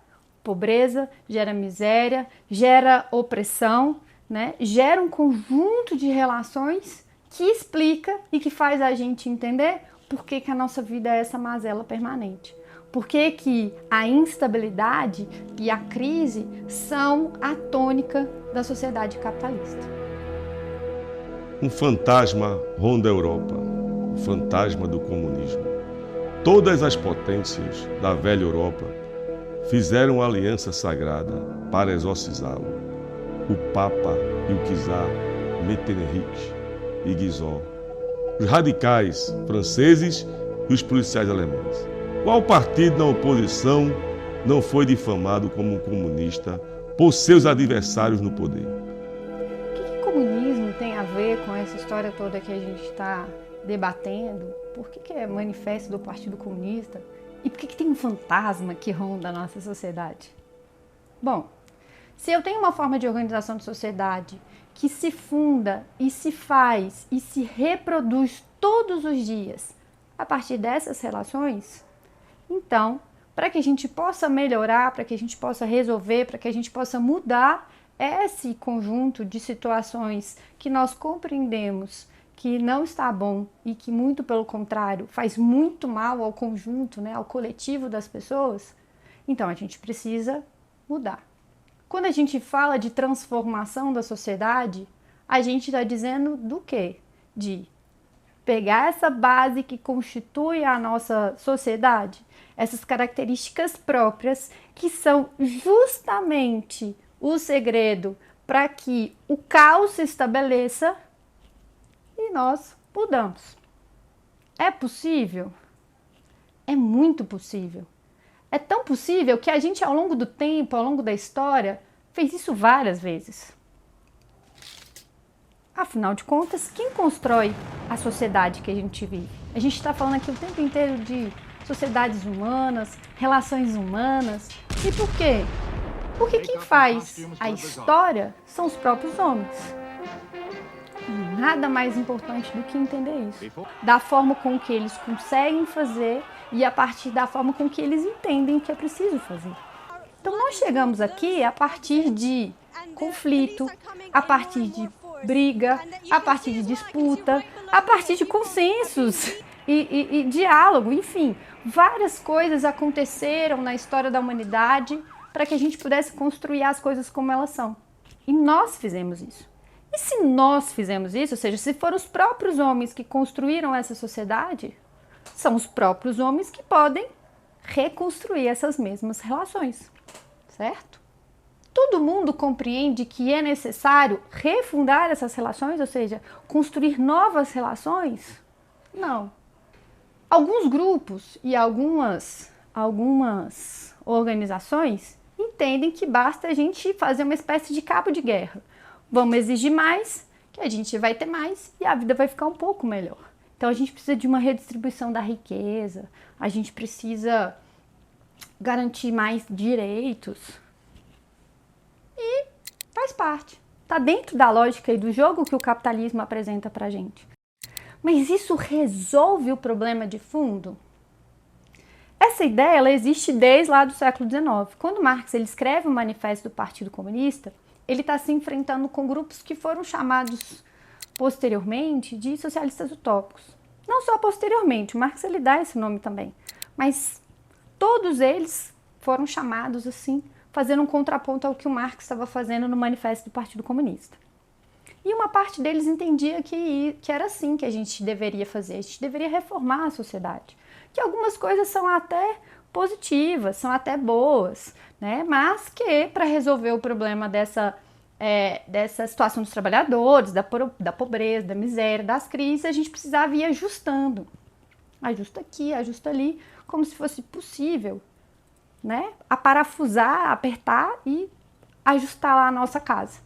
pobreza, gera miséria, gera opressão, né? Gera um conjunto de relações que explica e que faz a gente entender por que a nossa vida é essa mazela permanente. Por que a instabilidade e a crise são a tônica da sociedade capitalista. Um fantasma ronda a Europa, o fantasma do comunismo. Todas as potências da velha Europa fizeram uma aliança sagrada para exorcizá-lo. O Papa e o czar Metternich e Guizot, os radicais franceses e os policiais alemães. Qual partido na oposição não foi difamado como um comunista por seus adversários no poder? O que comunismo tem a ver com essa história toda que a gente está debatendo? Por que é manifesto do Partido Comunista? E por que tem um fantasma que ronda a nossa sociedade? Bom, se eu tenho uma forma de organização de sociedade que se funda e se faz e se reproduz todos os dias a partir dessas relações, então, para que a gente possa melhorar, para que a gente possa resolver, para que a gente possa mudar esse conjunto de situações que nós compreendemos que não está bom e que, muito pelo contrário, faz muito mal ao conjunto, né, ao coletivo das pessoas, então a gente precisa mudar. Quando a gente fala de transformação da sociedade, a gente está dizendo do quê? De pegar essa base que constitui a nossa sociedade, essas características próprias que são justamente o segredo para que o caos se estabeleça e nós mudamos. É possível? É muito possível. É tão possível que a gente, ao longo do tempo, ao longo da história, fez isso várias vezes. Afinal de contas, quem constrói a sociedade que a gente vive? A gente está falando aqui o tempo inteiro de sociedades humanas, relações humanas. E por quê? Porque quem faz a história são os próprios homens. Nada mais importante do que entender isso. Da forma com que eles conseguem fazer e a partir da forma com que eles entendem o que é preciso fazer. Então nós chegamos aqui a partir de conflito, a partir de briga, a partir de disputa, a partir de consensos e diálogo, enfim. Várias coisas aconteceram na história da humanidade para que a gente pudesse construir as coisas como elas são. E nós fizemos isso. E se nós fizemos isso, ou seja, se foram os próprios homens que construíram essa sociedade, são os próprios homens que podem reconstruir essas mesmas relações, certo? Todo mundo compreende que é necessário refundar essas relações, ou seja, construir novas relações? Não. Alguns grupos e algumas organizações entendem que basta a gente fazer uma espécie de cabo de guerra. Vamos exigir mais, que a gente vai ter mais e a vida vai ficar um pouco melhor. Então a gente precisa de uma redistribuição da riqueza, a gente precisa garantir mais direitos. E faz parte. Está dentro da lógica e do jogo que o capitalismo apresenta para a gente. Mas isso resolve o problema de fundo? Essa ideia ela existe desde lá do século XIX. Quando Marx ele escreve o Manifesto do Partido Comunista, ele está se enfrentando com grupos que foram chamados posteriormente de socialistas utópicos. Não só posteriormente, Marx ele dá esse nome também, mas todos eles foram chamados assim, fazendo um contraponto ao que o Marx estava fazendo no Manifesto do Partido Comunista. E uma parte deles entendia que era assim que a gente deveria fazer, a gente deveria reformar a sociedade. Que algumas coisas são até positivas, são até boas, né? Mas que para resolver o problema dessa situação dos trabalhadores, da pobreza, da miséria, das crises, a gente precisava ir ajustando. Ajusta aqui, ajusta ali, como se fosse possível, né? A parafusar, apertar e ajustar lá a nossa casa.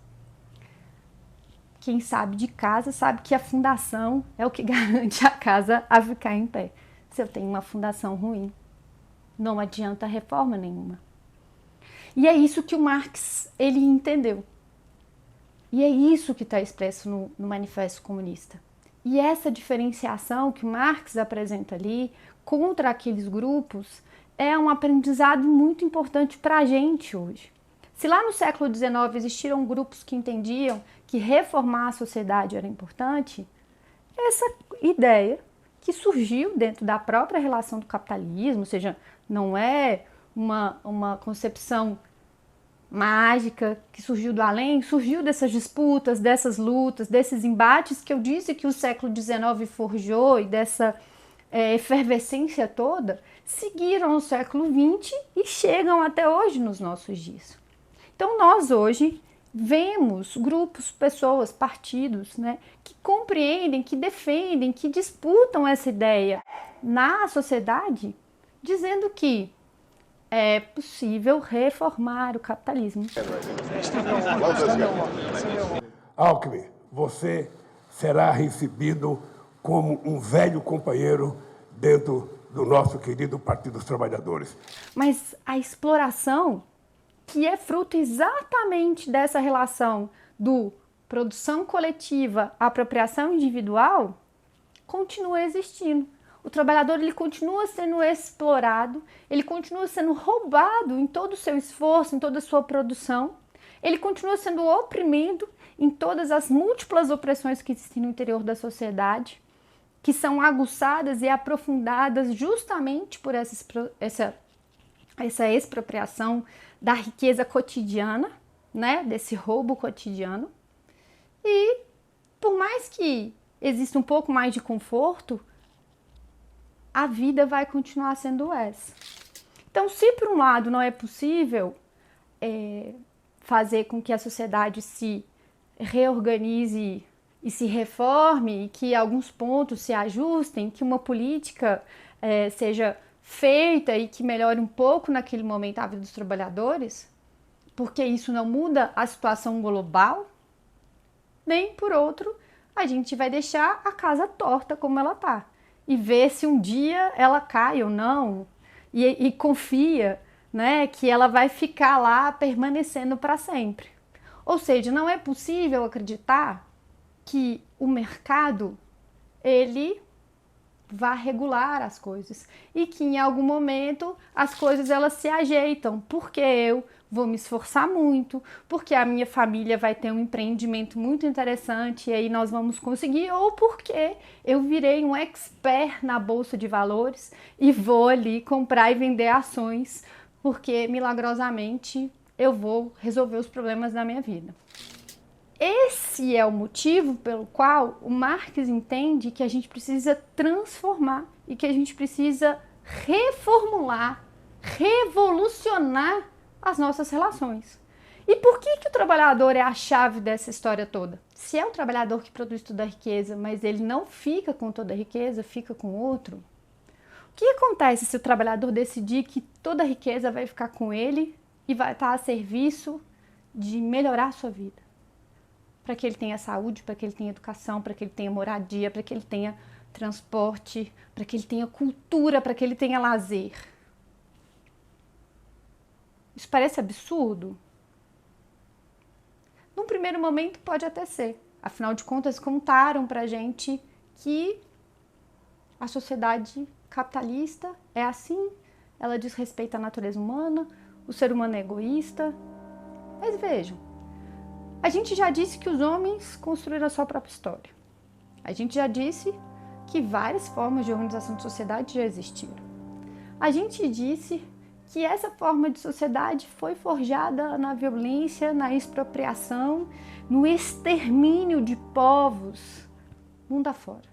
Quem sabe de casa sabe que a fundação é o que garante a casa a ficar em pé. Se eu tenho uma fundação ruim, não adianta reforma nenhuma. E é isso que o Marx ele entendeu. E é isso que está expresso no Manifesto Comunista. E essa diferenciação que o Marx apresenta ali contra aqueles grupos é um aprendizado muito importante para a gente hoje. Se lá no século XIX existiram grupos que entendiam que reformar a sociedade era importante, essa ideia que surgiu dentro da própria relação do capitalismo, ou seja, não é uma concepção mágica que surgiu do além, surgiu dessas disputas, dessas lutas, desses embates que eu disse que o século XIX forjou e dessa efervescência toda, seguiram no século XX e chegam até hoje nos nossos dias. Então nós hoje vemos grupos, pessoas, partidos, né, que compreendem, que defendem, que disputam essa ideia na sociedade, dizendo que é possível reformar o capitalismo. Alckmin, você será recebido como um velho companheiro dentro do nosso querido Partido dos Trabalhadores. Mas a exploração, que é fruto exatamente dessa relação do produção coletiva, apropriação individual, continua existindo. O trabalhador ele continua sendo explorado, ele continua sendo roubado em todo o seu esforço, em toda a sua produção, ele continua sendo oprimido em todas as múltiplas opressões que existem no interior da sociedade, que são aguçadas e aprofundadas justamente por essa expropriação da riqueza cotidiana, né, desse roubo cotidiano. E por mais que exista um pouco mais de conforto, a vida vai continuar sendo essa. Então, se por um lado não é possível fazer com que a sociedade se reorganize e se reforme, e que alguns pontos se ajustem, que uma política seja feita e que melhore um pouco naquele momento a vida dos trabalhadores, porque isso não muda a situação global, nem por outro, a gente vai deixar a casa torta como ela está e ver se um dia ela cai ou não e confia, né, que ela vai ficar lá permanecendo para sempre. Ou seja, não é possível acreditar que o mercado ele vá regular as coisas e que em algum momento as coisas elas se ajeitam, porque eu vou me esforçar muito, porque a minha família vai ter um empreendimento muito interessante e aí nós vamos conseguir, ou porque eu virei um expert na bolsa de valores e vou ali comprar e vender ações, porque milagrosamente eu vou resolver os problemas da minha vida. Esse é o motivo pelo qual o Marx entende que a gente precisa transformar e que a gente precisa reformular, revolucionar as nossas relações. E por que o trabalhador é a chave dessa história toda? Se é o trabalhador que produz toda a riqueza, mas ele não fica com toda a riqueza, fica com outro, o que acontece se o trabalhador decidir que toda a riqueza vai ficar com ele e vai estar a serviço de melhorar a sua vida? Para que ele tenha saúde, para que ele tenha educação, para que ele tenha moradia, para que ele tenha transporte, para que ele tenha cultura, para que ele tenha lazer. Isso parece absurdo? Num primeiro momento pode até ser. Afinal de contas, contaram pra gente que a sociedade capitalista é assim, ela desrespeita a natureza humana, o ser humano é egoísta. Mas vejam, a gente já disse que os homens construíram a sua própria história. A gente já disse que várias formas de organização de sociedade já existiram. A gente disse que essa forma de sociedade foi forjada na violência, na expropriação, no extermínio de povos, mundo afora.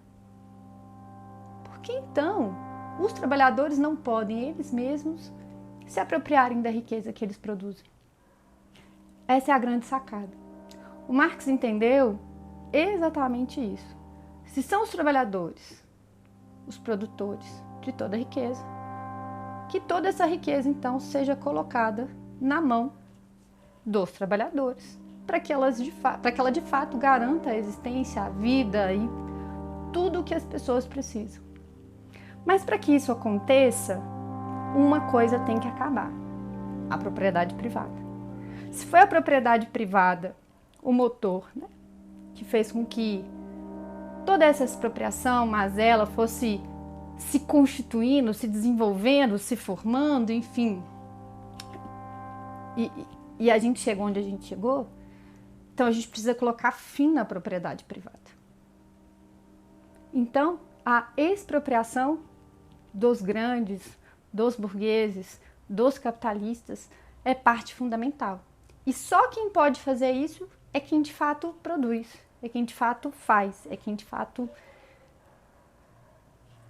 Por que então os trabalhadores não podem eles mesmos se apropriarem da riqueza que eles produzem? Essa é a grande sacada. O Marx entendeu exatamente isso. Se são os trabalhadores, os produtores de toda a riqueza, que toda essa riqueza, então, seja colocada na mão dos trabalhadores, para que ela de fato garanta a existência, a vida e tudo o que as pessoas precisam. Mas para que isso aconteça, uma coisa tem que acabar: a propriedade privada. Se foi a propriedade privada o motor, né, que fez com que toda essa expropriação, mazela, fosse se constituindo, se desenvolvendo, se formando, enfim. E a gente chegou onde a gente chegou, então a gente precisa colocar fim na propriedade privada. Então, a expropriação dos grandes, dos burgueses, dos capitalistas é parte fundamental. E só quem pode fazer isso é quem de fato produz, é quem de fato faz, é quem de fato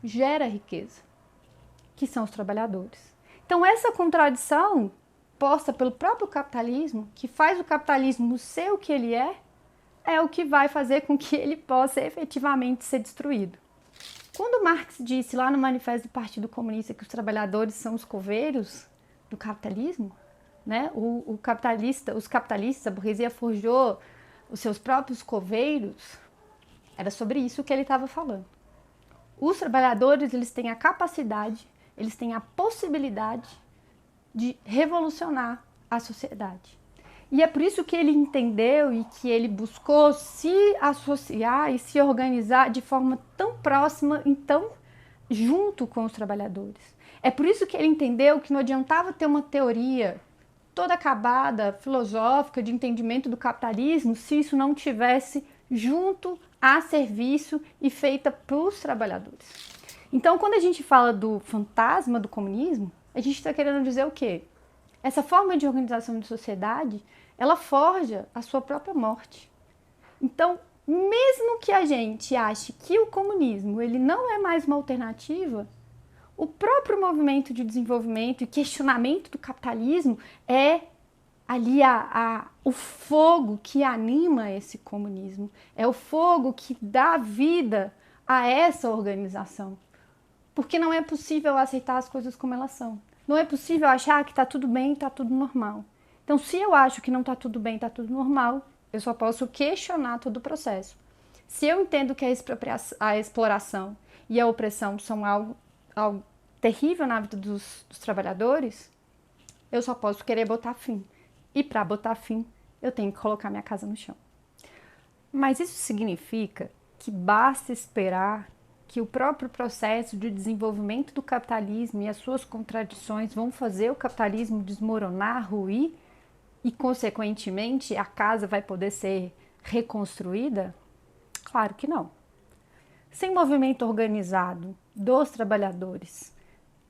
gera riqueza, que são os trabalhadores. Então essa contradição posta pelo próprio capitalismo, que faz o capitalismo ser o que ele é o que vai fazer com que ele possa efetivamente ser destruído. Quando Marx disse lá no Manifesto do Partido Comunista que os trabalhadores são os coveiros do capitalismo, né? Os capitalistas, a burguesia forjou os seus próprios coveiros, era sobre isso que ele estava falando. Os trabalhadores, eles têm a capacidade, eles têm a possibilidade de revolucionar a sociedade. E é por isso que ele entendeu e que ele buscou se associar e se organizar de forma tão próxima, então, junto com os trabalhadores. É por isso que ele entendeu que não adiantava ter uma teoria toda acabada, filosófica, de entendimento do capitalismo, se isso não tivesse junto, a serviço e feita para os trabalhadores. Então, quando a gente fala do fantasma do comunismo, a gente está querendo dizer o quê? Essa forma de organização de sociedade, ela forja a sua própria morte. Então, mesmo que a gente ache que o comunismo ele não é mais uma alternativa, o próprio movimento de desenvolvimento e questionamento do capitalismo é ali o fogo que anima esse comunismo, é o fogo que dá vida a essa organização. Porque não é possível aceitar as coisas como elas são. Não é possível achar que está tudo bem, está tudo normal. Então, se eu acho que não está tudo bem, está tudo normal, eu só posso questionar todo o processo. Se eu entendo que a exploração e a opressão são algo terrível na vida dos trabalhadores, eu só posso querer botar fim. E para botar fim, eu tenho que colocar minha casa no chão. Mas isso significa que basta esperar que o próprio processo de desenvolvimento do capitalismo e as suas contradições vão fazer o capitalismo desmoronar, ruir e, consequentemente, a casa vai poder ser reconstruída? Claro que não. Sem movimento organizado dos trabalhadores,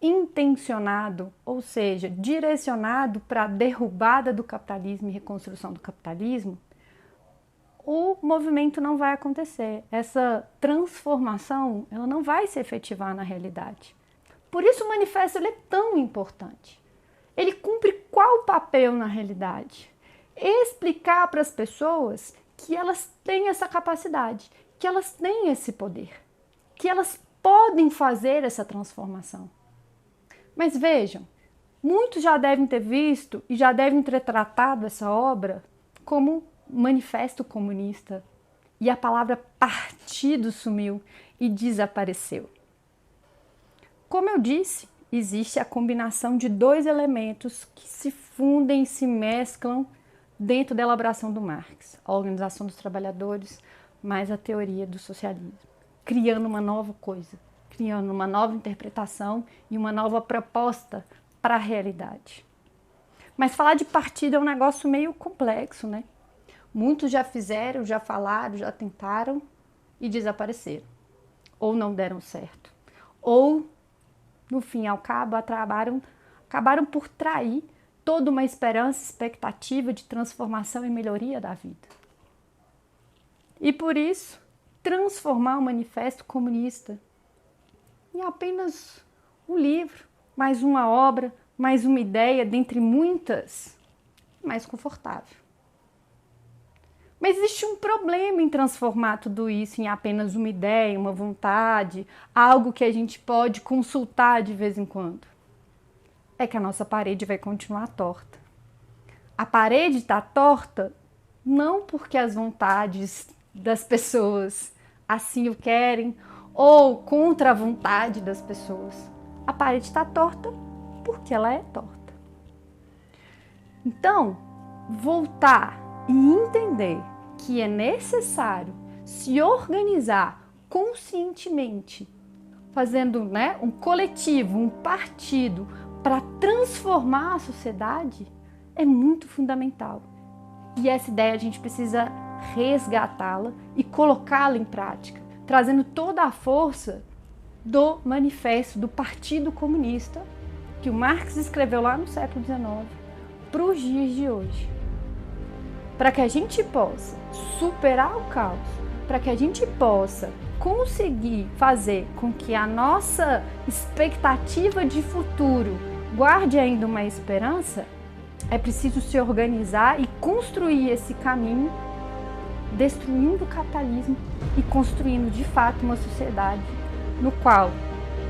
intencionado, ou seja, direcionado para a derrubada do capitalismo e reconstrução do capitalismo, o movimento não vai acontecer. Essa transformação ela não vai se efetivar na realidade. Por isso o manifesto ele é tão importante. Ele cumpre qual papel na realidade? Explicar para as pessoas que elas têm essa capacidade, que elas têm esse poder, que elas podem fazer essa transformação. Mas vejam, muitos já devem ter visto e já devem ter tratado essa obra como Manifesto Comunista, e a palavra partido sumiu e desapareceu. Como eu disse, existe a combinação de dois elementos que se fundem e se mesclam dentro da elaboração do Marx, a organização dos trabalhadores mais a teoria do socialismo, criando uma nova coisa, criando uma nova interpretação e uma nova proposta para a realidade. Mas falar de partido é um negócio meio complexo, né? Muitos já fizeram, já falaram, já tentaram e desapareceram. Ou não deram certo. Ou, no fim ao cabo, acabaram por trair toda uma esperança, expectativa de transformação e melhoria da vida. E por isso, transformar o Manifesto Comunista em apenas um livro, mais uma obra, mais uma ideia, dentre muitas, mais confortável. Mas existe um problema em transformar tudo isso em apenas uma ideia, uma vontade, algo que a gente pode consultar de vez em quando. É que a nossa parede vai continuar torta. A parede está torta não porque as vontades das pessoas assim o querem ou contra a vontade das pessoas. A parede está torta porque ela é torta. Então, voltar e entender que é necessário se organizar conscientemente, fazendo um coletivo, um partido, para transformar a sociedade, é muito fundamental. E essa ideia a gente precisa resgatá-la e colocá-la em prática, trazendo toda a força do manifesto do Partido Comunista, que o Marx escreveu lá no século XIX, para os dias de hoje. Para que a gente possa superar o caos, para que a gente possa conseguir fazer com que a nossa expectativa de futuro guarde ainda uma esperança, é preciso se organizar e construir esse caminho, destruindo o capitalismo e construindo de fato uma sociedade no qual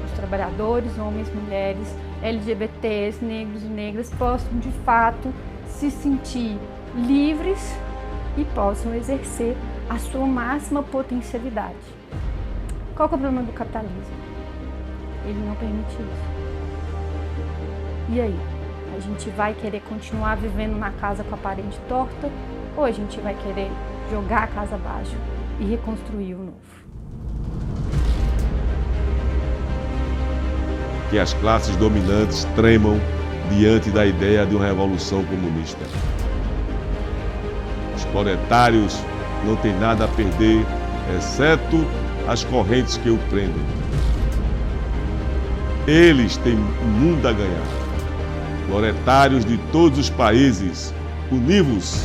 os trabalhadores, homens, mulheres, LGBTs, negros e negras possam de fato se sentir livres e possam exercer a sua máxima potencialidade. Qual que é o problema do capitalismo? Ele não permite isso. E aí? A gente vai querer continuar vivendo na casa com a parede torta ou a gente vai querer jogar a casa abaixo e reconstruir o novo? Que as classes dominantes tremam diante da ideia de uma revolução comunista. Os proletários não têm nada a perder, exceto as correntes que o prendem. Eles têm o mundo a ganhar. Proletários de todos os países, univos!